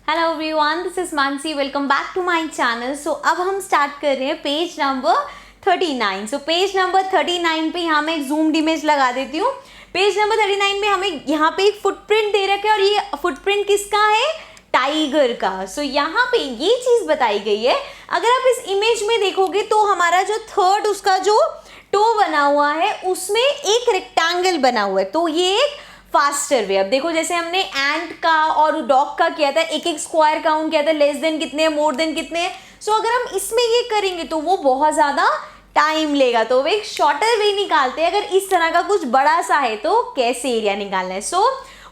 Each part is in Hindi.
Hello everyone, this is Mansi. Welcome back to my channel. So अब हम स्टार्ट कर रहे हैं page number 39। So page number 39 पे यहाँ मैं एक जूम्ड इमेज लगा देती हूँ। पेज नंबर 39 में हमें यहाँ पे एक फुटप्रिंट दे रखा है और ये फुटप्रिंट किसका है? टाइगर का। सो यहाँ पे ये चीज़ बताई गई है, अगर आप इस इमेज में देखोगे तो हमारा जो थर्ड उसका जो टो बना हुआ है उसमें एक रेक्टेंगल बना हुआ है। तो ये एक फास्टर वे। अब देखो जैसे हमने एंट का और डॉग का किया था, एक एक स्क्वायर काउंट किया था, लेस देन कितने, मोर देन कितने। सो अगर हम इसमें ये करेंगे तो वो बहुत ज़्यादा टाइम लेगा। तो वो एक शॉर्टर वे निकालते हैं। अगर इस तरह का कुछ बड़ा सा है तो कैसे एरिया निकालना है। सो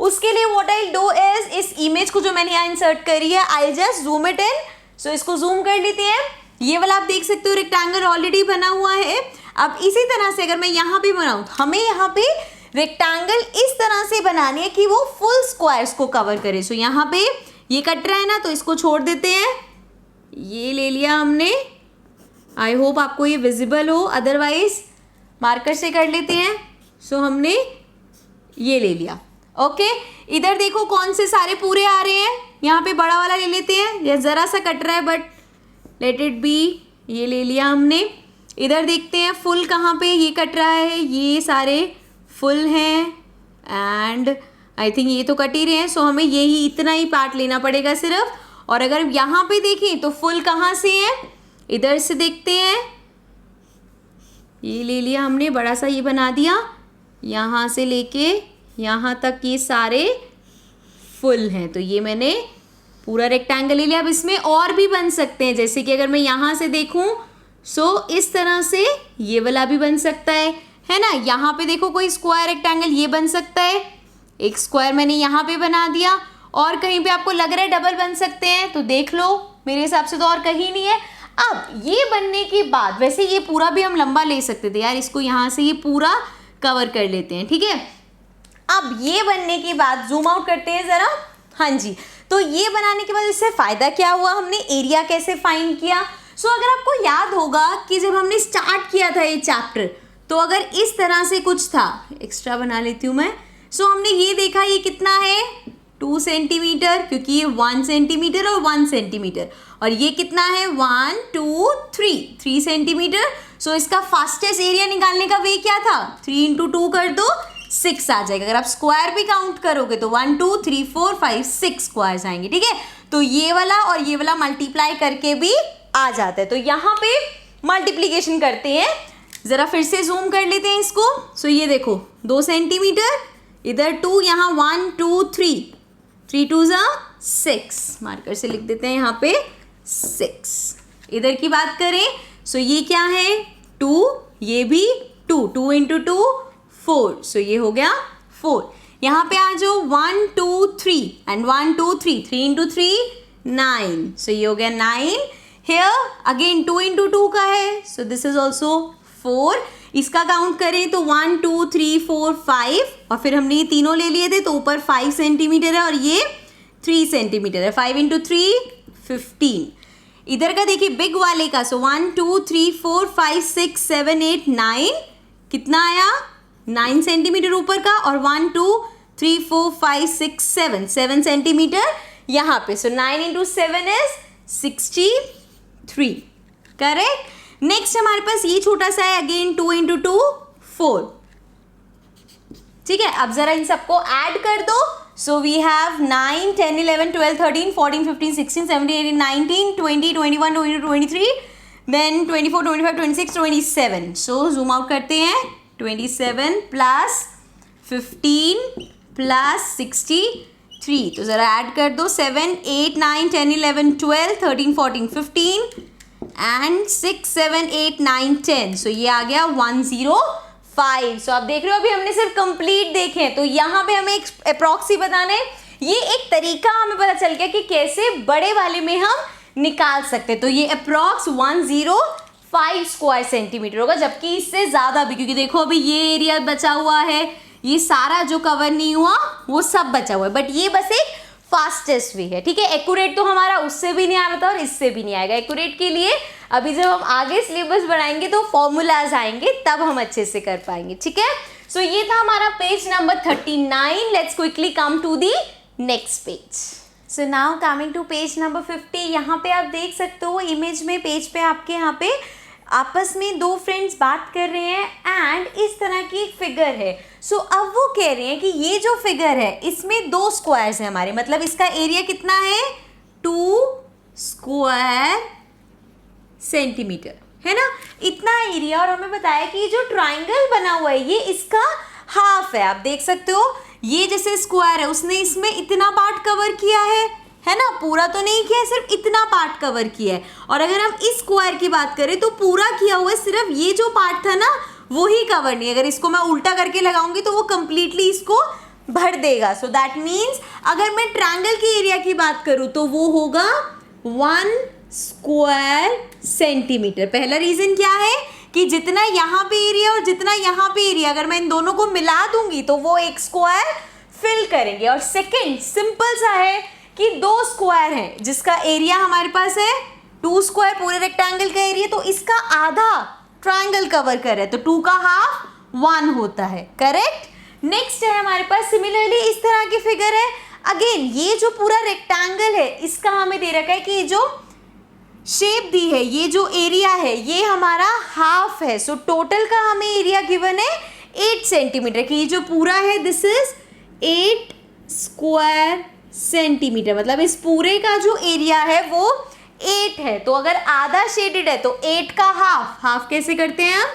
उसके लिए व्हाट आई डू इज, इस इमेज को जो मैंने यहाँ इंसर्ट करी है, I just zoom it in. So इसको जूम कर लेते हैं। ये वाला आप देख सकते हो रेक्टेंगल ऑलरेडी बना हुआ है। अब इसी तरह से अगर मैं यहाँ पे बनाऊँ, हमें यहाँ पे रेक्टेंगल इस तरह से बनानी है कि वो फुल स्क्वायर्स को कवर करे। सो यहाँ पे ये कट रहा है ना, तो इसको छोड़ देते हैं। ये ले लिया हमने। आई होप आपको ये विजिबल हो, अदरवाइज मार्कर से कर लेते हैं। सो हमने ये ले लिया। ओके, इधर देखो कौन से सारे पूरे आ रहे हैं। यहाँ पे बड़ा वाला ले लेते हैं। ये ज़रा सा कट रहा है बट लेट इट बी। ये ले लिया हमने। इधर देखते हैं फुल कहाँ पे ये कट रहा है। ये सारे फुल हैं एंड आई थिंक ये तो कट ही रहे हैं। सो हमें यही इतना ही पार्ट लेना पड़ेगा सिर्फ। और अगर यहाँ पे देखें तो फुल कहाँ से है, इधर से देखते हैं। ये ले लिया हमने, बड़ा सा ये बना दिया। यहाँ से लेके यहाँ तक ये सारे फुल हैं। तो ये मैंने पूरा रेक्टेंगल ले लिया। अब इसमें और भी बन सकते हैं, जैसे कि अगर मैं यहाँ से देखूँ सो इस तरह से ये वाला भी बन सकता है ना। यहाँ पे देखो कोई स्क्वायर रेक्टेंगल ये बन सकता है। एक स्क्वायर मैंने यहाँ पे बना दिया। और कहीं पे आपको लग रहा है डबल बन सकते हैं तो देख लो, मेरे हिसाब से तो और कहीं नहीं है। अब ये बनने के बाद, वैसे ये पूरा भी हम लंबा ले सकते थे यार, इसको यहाँ से ये पूरा कवर कर लेते हैं, ठीक है। अब ये बनने के बाद जूम आउट करते हैं ज़रा। हाँ जी, तो ये बनाने के बाद इससे फ़ायदा क्या हुआ, हमने एरिया कैसे फाइंड किया। सो अगर आपको याद होगा कि जब हमने स्टार्ट किया था ये चैप्टर, तो अगर इस तरह से कुछ था, एक्स्ट्रा बना लेती हूँ मैं। सो हमने ये देखा ये कितना है 2 सेंटीमीटर, क्योंकि ये 1 सेंटीमीटर और 1 सेंटीमीटर, और ये कितना है 1 2 3 सेंटीमीटर। सो इसका फास्टेस्ट एरिया निकालने का वे क्या था, 3 इंटू 2 कर दो 6 आ जाएगा। अगर आप स्क्वायर भी काउंट करोगे तो 1 2 3 4 5 6 स्क्वायर्स आएंगे, ठीक है। तो ये वाला और ये वाला मल्टीप्लाई करके भी आ जाता है। तो यहाँ पे मल्टीप्लीकेशन करते हैं। ज़रा फिर से जूम कर लेते हैं इसको। सो ये देखो 2 सेंटीमीटर, इधर 2, यहाँ 1 2 3 3 2 6, मार्कर से लिख देते हैं यहाँ पे 6। इधर की बात करें सो ये क्या है 2, ये भी 2 इंटू 2 4। सो ये हो गया 4। यहाँ पे आ जाओ 1 2 3 एंड 1 2 3 3 इंटू 3 9। सो ये हो गया 9। हेयर अगेन 2 इंटू 2 का है, सो दिस इज ऑल्सो 4। इसका काउंट करें तो 1 2 3 4 5, और फिर हमने ये तीनों ले लिए थे तो ऊपर 5 सेंटीमीटर है और ये 3 सेंटीमीटर है। 5 इंटू 3 15। इधर का देखिए बिग वाले का, सो 1 2 3 4 5 6 7 8 9, कितना आया 9 सेंटीमीटर ऊपर का, और 1 2 3 4 5 6 7 सेंटीमीटर यहाँ पे। सो 9 इंटू 7 इज 63, करेक्ट। नेक्स्ट हमारे पास ये छोटा सा है, अगेन 2 इंटू 2 4, ठीक है। अब जरा इन सबको ऐड कर दो। So we have 9 10 11 12 13 14 15 16 17 18 19 20 21 22 23, then 24 25 26 27। So zoom out करते हैं। 27 प्लस 15 प्लस 63, तो ज़रा ऐड कर दो। 7 8 9 10 11 12 13 14 15 एंड 6 7 8 9 10। सो ये आ गया 105। सो आप देख रहे हो अभी हमने सिर्फ कंप्लीट देखे हैं, तो यहाँ पे हमें एक अप्रॉक्सी बताना है। ये एक तरीका हमें पता चल गया कि कैसे बड़े वाले में हम निकाल सकते हैं। तो ये अप्रॉक्स 105 स्क्वायर सेंटीमीटर होगा, जबकि इससे ज़्यादा भी, क्योंकि देखो अभी ये एरिया बचा हुआ है, ये सारा जो कवर नहीं हुआ वो सब बचा हुआ है, बट ये बस एक फास्टेस्ट वे है, ठीक है। एक्यूरेट तो हमारा उससे भी नहीं आ रहा था और इससे भी नहीं आएगा। एक्यूरेट के लिए अभी जब हम आगे सिलेबस बढ़ाएंगे तो फॉर्मूलाज आएंगे, तब हम अच्छे से कर पाएंगे, ठीक है। सो ये था हमारा page number 39। Let's quickly come to the next page. So now coming to page number 50, यहाँ पे आप देख सकते हो इमेज में, पेज पे आपके यहाँ पे आपस में दो फ्रेंड्स बात कर रहे हैं एंड इस तरह की एक फिगर है। सो अब वो कह रहे हैं कि ये जो फिगर है इसमें दो स्क्वायर्स हैं हमारे, मतलब इसका एरिया कितना है 2 स्क्वायर सेंटीमीटर, है ना, इतना एरिया। और हमें बताया कि ये जो ट्राइंगल बना हुआ है ये इसका हाफ है। आप देख सकते हो ये जैसे स्क्वायर है उसने इसमें इतना पार्ट कवर किया है ना, पूरा तो नहीं किया है, सिर्फ इतना पार्ट कवर किया है। और अगर हम इस स्क्वायर की बात करें तो पूरा किया हुआ है, सिर्फ ये जो पार्ट था ना वो ही कवर नहीं। अगर इसको मैं उल्टा करके लगाऊंगी तो वो कंप्लीटली इसको भर देगा। सो दैट मीन्स अगर मैं ट्रायंगल के एरिया की बात करूं तो वो होगा 1 स्क्वायर सेंटीमीटर। पहला रीजन क्या है कि जितना यहाँ पे एरिया और जितना यहाँ पे एरिया अगर मैं इन दोनों को मिला दूंगी तो वो एक स्क्वायर फिल करेंगे। और सेकंड सिंपल सा है कि दो स्क्वायर हैं जिसका एरिया हमारे पास है 2 स्क्वायर, पूरे रेक्टेंगल का एरिया, तो इसका आधा ट्रायंगल कवर कर रहा है तो 2 का हाफ 1 होता है, करेक्ट। नेक्स्ट है हमारे पास सिमिलरली इस तरह की फिगर है। अगेन ये जो पूरा रेक्टेंगल है इसका हमें दे रखा है कि ये जो शेप दी है, ये जो एरिया है ये हमारा हाफ है। सो टोटल का हमें एरिया गिवन है 8 सेंटीमीटर की। ये जो पूरा है दिस इज 8 स्क्वायर सेंटीमीटर, मतलब इस पूरे का जो एरिया है वो 8 है। तो अगर आधा शेडेड है तो 8 का हाफ कैसे करते हैं हम,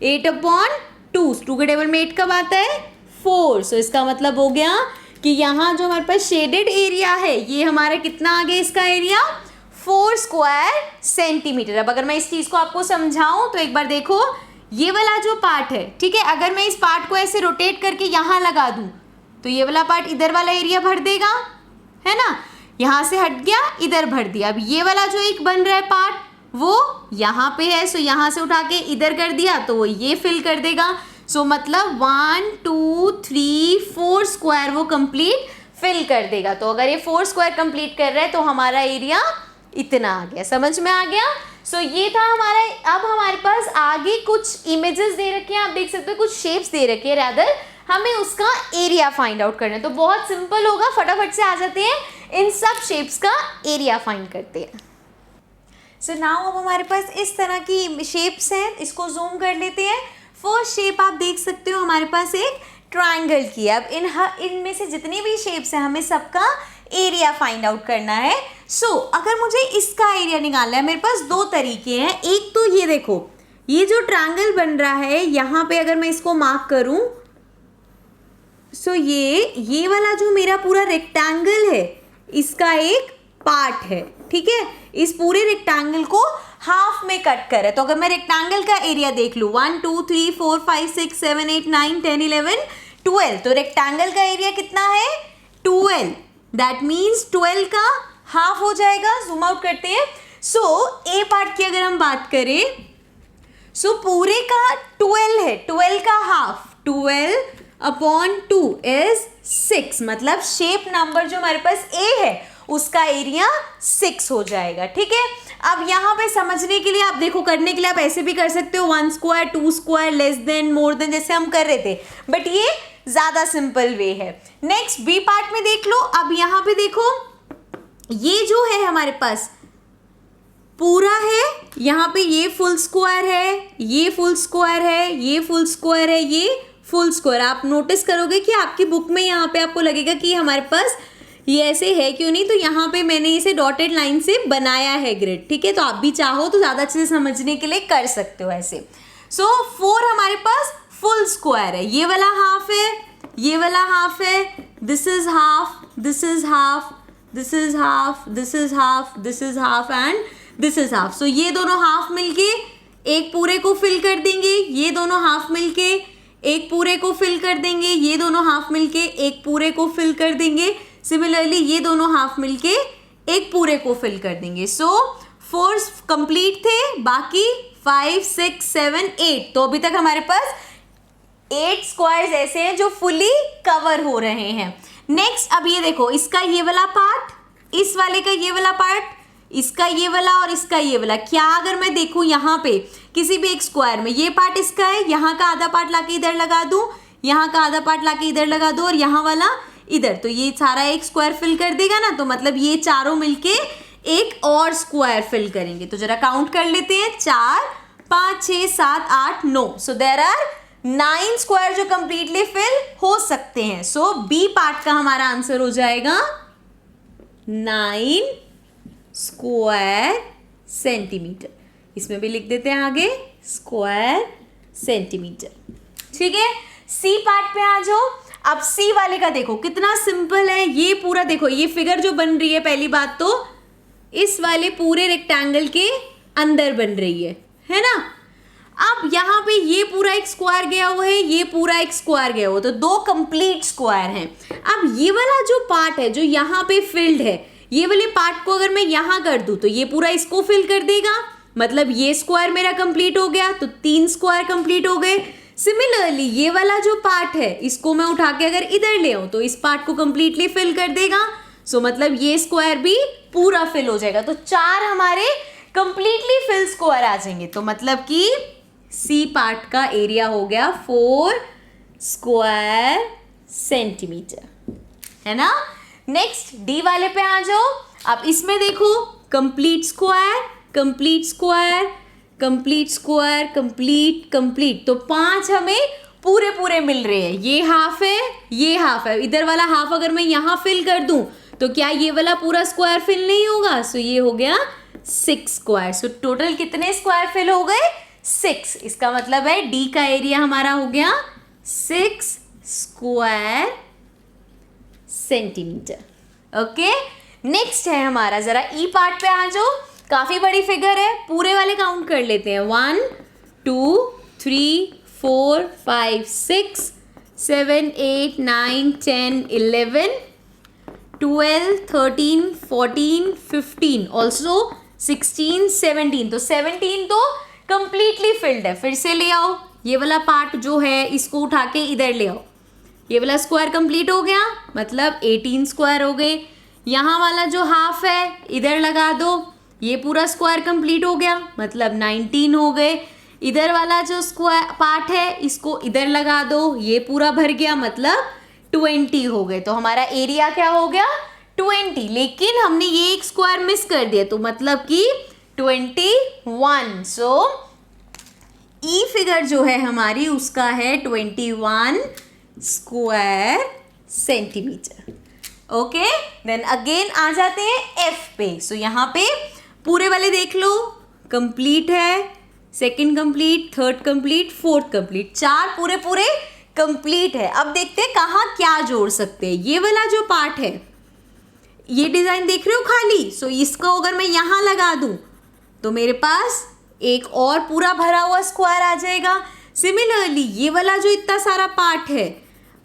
8/2, 2 के टेबल में 8 कब आता है 4। सो इसका मतलब हो गया कि यहाँ जो हमारे पास शेडेड एरिया है ये हमारा कितना आ गया, इसका एरिया 4 स्क्वायर सेंटीमीटर। अब अगर मैं इस चीज़ को आपको समझाऊं तो एक बार देखो, ये वाला जो पार्ट है, ठीक है, अगर मैं इस पार्ट को ऐसे रोटेट करके यहाँ लगा दूं तो ये वाला पार्ट इधर वाला एरिया भर देगा, है ना, यहाँ से हट गया इधर भर दिया। अब ये वाला जो एक बन रहा है पार्ट वो यहाँ पे है, सो यहाँ से उठा के इधर कर दिया तो वो ये फिल कर देगा। सो मतलब 1 2 3 4 स्क्वायर वो कंप्लीट फिल कर देगा। तो अगर ये 4 स्क्वायर कंप्लीट कर रहा है तो हमारा एरिया इतना आ गया, समझ में आ गया। सो ये था हमारा। अब हमारे पास आगे कुछ इमेजेस दे रखे हैं, आप देख सकते हो कुछ शेप्स दे रखे हैं, रादर हमें उसका एरिया फाइंड आउट करना है। तो बहुत सिंपल होगा, फटाफट से आ जाते हैं, इन सब शेप्स का एरिया फाइंड करते हैं। सो नाउ अब हमारे पास इस तरह की शेप्स हैं, इसको जूम कर लेते हैं। फर्स्ट शेप आप देख सकते हो हमारे पास एक ट्रायंगल की है। अब इनमें से जितनी भी शेप्स हैं हमें सबका एरिया फाइंड आउट करना है। सो अगर मुझे इसका एरिया निकालना है, मेरे पास दो तरीके हैं। एक तो ये देखो, ये जो ट्रायंगल बन रहा है यहाँ पे अगर मैं इसको मार्क करूँ, सो ये वाला जो मेरा पूरा रेक्टेंगल है इसका एक पार्ट है, ठीक है, इस पूरे रेक्टेंगल को हाफ में कट कर है। तो अगर मैं रेक्टेंगल का एरिया देख लूँ 1 2 3 4 5 6 7 8 9 10 11 12, तो रेक्टेंगल का एरिया कितना है 12, दैट मीन्स 12 का हाफ हो जाएगा। जूम आउट करते हैं। सो ए पार्ट की अगर हम बात करें, सो पूरे का 12 है, 12 का हाफ 12/2 इज 6, मतलब शेप नंबर जो हमारे पास ए है उसका एरिया 6 हो जाएगा, ठीक है। अब यहाँ पे समझने के लिए आप देखो, करने के लिए आप ऐसे भी कर सकते हो 1 square 2 square less than more than, जैसे हम कर रहे थे, बट ये ज़्यादा सिंपल वे है। नेक्स्ट बी पार्ट में देख लो। अब यहाँ पे देखो ये जो है हमारे पास पूरा है, यहाँ पे ये फुल स्क्वायर है, ये फुल स्क्वायर है, ये फुल स्क्वायर है, ये फुल स्क्वायर। आप नोटिस करोगे कि आपकी बुक में यहाँ पे आपको लगेगा कि हमारे पास ये ऐसे है क्यों नहीं, तो यहाँ पे मैंने इसे डॉटेड लाइन से बनाया है ग्रिड, ठीक है। तो आप भी चाहो तो ज़्यादा अच्छे से समझने के लिए कर सकते हो ऐसे। सो 4 हमारे पास फुल स्क्वायर है, ये वाला हाफ है, ये वाला हाफ है, this is half, this is half, this is half, this is half, this is half and this is half. So ये दोनों हाफ मिलके एक पूरे को फिल कर देंगे, ये दोनों हाफ मिलके एक पूरे को फिल कर देंगे, ये दोनों हाफ मिलके एक पूरे को फिल कर देंगे। सिमिलरली ये दोनों हाफ मिलके एक पूरे को फिल कर देंगे। सो 4 कंप्लीट थे, बाकी 5 6 7 8, तो अभी तक हमारे पास 8 स्क्वायर्स ऐसे हैं जो फुली कवर हो रहे हैं। नेक्स्ट अब ये देखो, इसका ये वाला पार्ट, इस वाले का ये वाला पार्ट, इसका ये वाला और इसका ये वाला, क्या अगर मैं देखूं यहाँ पे किसी भी एक स्क्वायर में, ये पार्ट इसका है, यहाँ का आधा पार्ट लाके इधर लगा दूं, यहाँ का आधा पार्ट लाके इधर लगा दूं और यहाँ वाला इधर, तो ये सारा एक स्क्वायर फिल कर देगा ना, तो मतलब ये चारों मिलके एक और स्क्वायर फिल करेंगे। तो जरा काउंट कर लेते हैं, 4 5 6 7 8 9, सो देयर आर 9 स्क्वायर जो कंप्लीटली फिल हो सकते हैं। सो बी पार्ट का हमारा आंसर हो जाएगा 9 स्क्वायर सेंटीमीटर। इसमें भी लिख देते हैं आगे स्क्वायर सेंटीमीटर, ठीक है। सी पार्ट पे आ जाओ। अब सी वाले का देखो कितना सिंपल है, ये पूरा देखो, ये फिगर जो बन रही है, पहली बात तो इस वाले पूरे रेक्टेंगल के अंदर बन रही है ना। अब यहाँ पे ये पूरा एक स्क्वायर गया हुआ है, ये पूरा एक स्क्वायर गया हुआ, तो 2 कंप्लीट स्क्वायर हैं। अब ये वाला जो पार्ट है जो यहाँ पे फिल्ड है, ये वाले पार्ट को अगर मैं यहाँ कर दूं तो ये पूरा इसको फिल कर देगा, मतलब ये स्क्वायर मेरा कंप्लीट हो गया, तो 3 स्क्वायर कंप्लीट हो गए। सिमिलरली ये वाला जो पार्ट है इसको मैं उठा के अगर इधर ले आऊं तो इस पार्ट को कंप्लीटली फिल कर देगा, सो मतलब ये स्क्वायर भी पूरा फिल हो जाएगा। तो 4 हमारे कंप्लीटली फिल स्क्वायर आ जाएंगे, तो मतलब कि सी पार्ट का एरिया हो गया 4 स्क्वायर सेंटीमीटर, है ना। नेक्स्ट डी वाले पे आ जाओ। अब इसमें देखो complete square, complete square, complete square, complete complete, तो 5 हमें पूरे पूरे मिल रहे हैं। ये हाफ है, ये हाफ है, इधर वाला हाफ अगर मैं यहाँ फिल कर दूं तो क्या ये वाला पूरा स्क्वायर फिल नहीं होगा, सो ये हो गया 6 स्क्वायर। सो टोटल कितने स्क्वायर फिल हो गए, 6। इसका मतलब है डी का एरिया हमारा हो गया 6 स्क्वायर सेंटीमीटर। ओके, नेक्स्ट है हमारा, जरा ई पार्ट पे आ जाओ। काफी बड़ी फिगर है, पूरे वाले काउंट कर लेते हैं, 1 2 3 4 5 6 7 8 9 10 11 12 13 14 15 ऑल्सो 16 17, तो 17 तो कंप्लीटली फिल्ड है। फिर से ले आओ, ये वाला पार्ट जो है इसको उठा के इधर ले आओ, ये वाला स्क्वायर कंप्लीट हो गया, मतलब 18 स्क्वायर हो गए। यहाँ वाला जो हाफ है इधर लगा दो, ये पूरा स्क्वायर कंप्लीट हो गया, मतलब 19 हो गए। इधर वाला जो स्क्वायर पार्ट है इसको इधर लगा दो, ये पूरा भर गया, मतलब 20 हो गए। तो हमारा एरिया क्या हो गया, 20। लेकिन हमने ये एक स्क्वायर मिस कर दिया, तो मतलब कि 21। सो ई फिगर जो है हमारी उसका है 21 square centimetre. Okay, then again आ जाते हैं एफ पे। सो यहाँ पे पूरे वाले देख लो, कंप्लीट है, second complete, third complete, fourth complete, 4 पूरे पूरे कंप्लीट है। अब देखते हैं कहाँ क्या जोड़ सकते हैं। ये वाला जो पार्ट है, ये डिजाइन देख रहे हो खाली, सो इसको अगर मैं यहाँ लगा दूं तो मेरे पास एक और पूरा भरा हुआ स्क्वायर आ जाएगा। सिमिलरली ये वाला जो इतना सारा पार्ट है,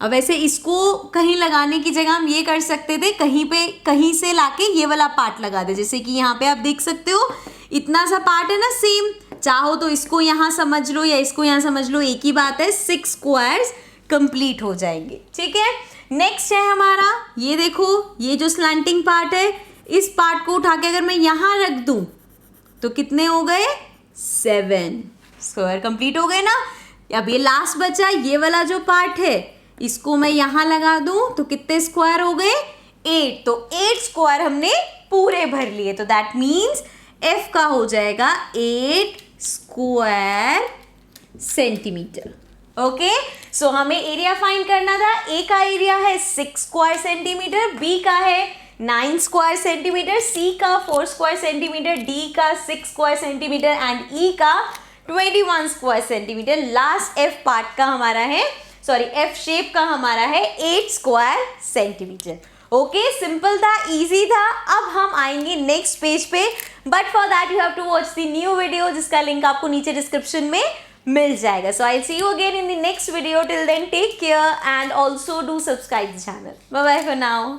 अब वैसे इसको कहीं लगाने की जगह हम ये कर सकते थे, कहीं से लाके ये वाला पार्ट लगा दे, जैसे कि यहाँ पे आप देख सकते हो इतना सा पार्ट है ना सेम, चाहो तो इसको यहाँ समझ लो या इसको यहाँ समझ लो, एक ही बात है, 6 स्क्वायर्स कंप्लीट हो जाएंगे। ठीक है, नेक्स्ट है हमारा, ये देखो ये जो स्लैंटिंग पार्ट है, इस पार्ट को उठा के अगर मैं यहाँ रख दूं तो कितने हो गए, 7 स्क्वायर कंप्लीट हो गए ना। अब ये लास्ट बचा, ये वाला जो पार्ट है इसको मैं यहाँ लगा दूं तो कितने स्क्वायर हो गए, 8। तो 8 स्क्वायर हमने पूरे भर लिए, तो दैट मीन्स एफ का हो जाएगा 8 स्क्वायर सेंटीमीटर। ओके, सो हमें एरिया फाइंड करना था। ए का एरिया है 6 स्क्वायर सेंटीमीटर, बी का है 9 स्क्वायर सेंटीमीटर, सी का 4 स्क्वायर सेंटीमीटर, डी का 6 स्क्वायर सेंटीमीटर एंड ई का 21 square centimetre. Last F part का हमारा है, सॉरी एफ शेप का हमारा है 8 स्क्वायर सेंटीमीटर। ओके, सिंपल था, इजी था। अब हम आएंगे नेक्स्ट पेज पे, but for that you have to watch the new video, जिसका लिंक आपको नीचे डिस्क्रिप्शन में मिल जाएगा। So I see you again in the next video. Till then take care and also do subscribe the channel. Bye bye for now.